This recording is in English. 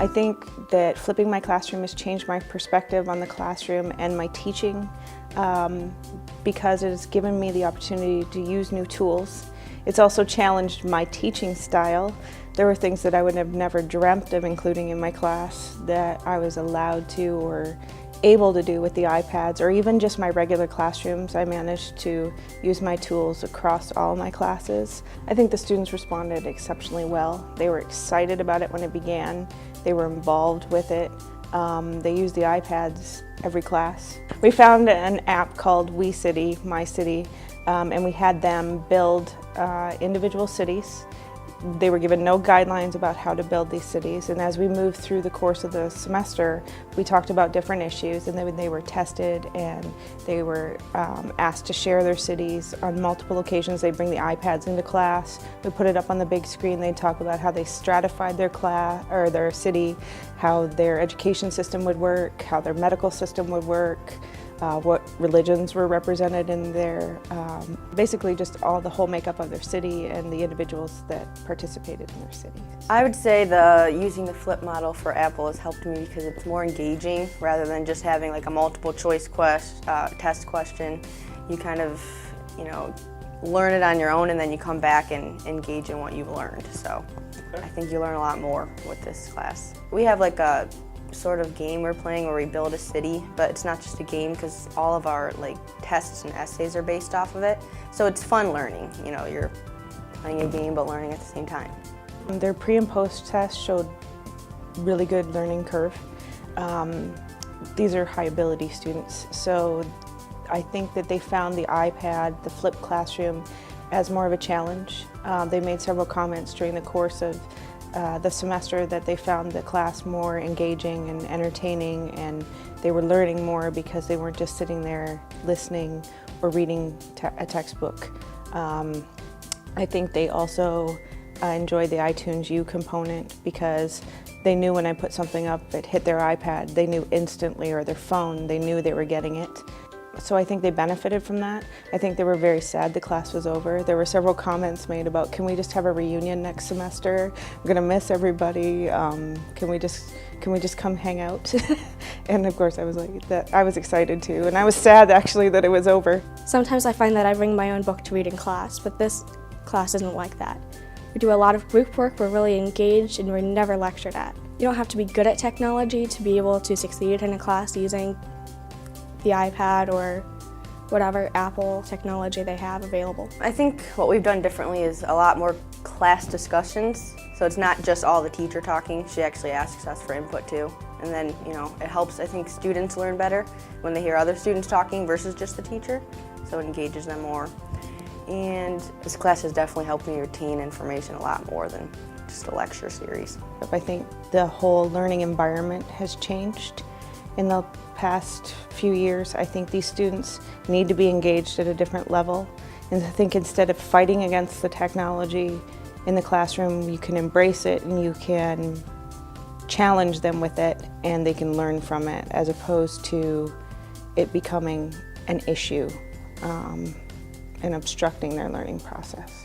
I think that flipping my classroom has changed my perspective on the classroom and my teaching because it has given me the opportunity to use new tools. It's also challenged my teaching style. There were things that I would have never dreamt of including in my class that I was allowed to or able to do with the iPads, or even just my regular classrooms. I managed to use my tools across all my classes. I think the students responded exceptionally well. They were excited about it when it began. They were involved with it. They used the iPads every class. We found an app called We City, My City, and we had them build individual cities. They were given no guidelines about how to build these cities, and as we moved through the course of the semester, we talked about different issues, and then they were tested and they were asked to share their cities on multiple occasions. They'd bring the iPads into class, we put it up on the big screen, they'd talk about how they stratified their class or their city, how their education system would work, how their medical system would work, what religions were represented in their, basically just the whole makeup of their city and the individuals that participated in their cities. I would say using the flip model for Apple has helped me because it's more engaging rather than just having like a multiple choice test question. You kind of, learn it on your own and then you come back and engage in what you've learned. So I think you learn a lot more with this class. We have like a sort of game we're playing where we build a city, but it's not just a game because all of our tests and essays are based off of it. So it's fun learning. You're playing a game but learning at the same time. Their pre and post tests showed really good learning curve. These are high ability students, so I think that they found the iPad, the flipped classroom, as more of a challenge. They made several comments during the course of the semester that they found the class more engaging and entertaining, and they were learning more because they weren't just sitting there listening or reading a textbook. I think they also enjoyed the iTunes U component because they knew when I put something up, it hit their iPad, they knew instantly, or their phone, they knew they were getting it. So I think they benefited from that. I think they were very sad the class was over. There were several comments made about, can we just have a reunion next semester? We're gonna miss everybody. Can we just come hang out? And of course I was like, I was excited too. And I was sad actually that it was over. Sometimes I find that I bring my own book to read in class, but this class isn't like that. We do a lot of group work, we're really engaged, and we're never lectured at. You don't have to be good at technology to be able to succeed in a class using the iPad or whatever Apple technology they have available. I think what we've done differently is a lot more class discussions. So it's not just all the teacher talking, she actually asks us for input too. And then, it helps, I think, students learn better when they hear other students talking versus just the teacher. So it engages them more. And this class has definitely helped me retain information a lot more than just a lecture series. I think the whole learning environment has changed in the past few years. I think these students need to be engaged at a different level. And I think instead of fighting against the technology in the classroom, you can embrace it and you can challenge them with it and they can learn from it, as opposed to it becoming an issue and obstructing their learning process.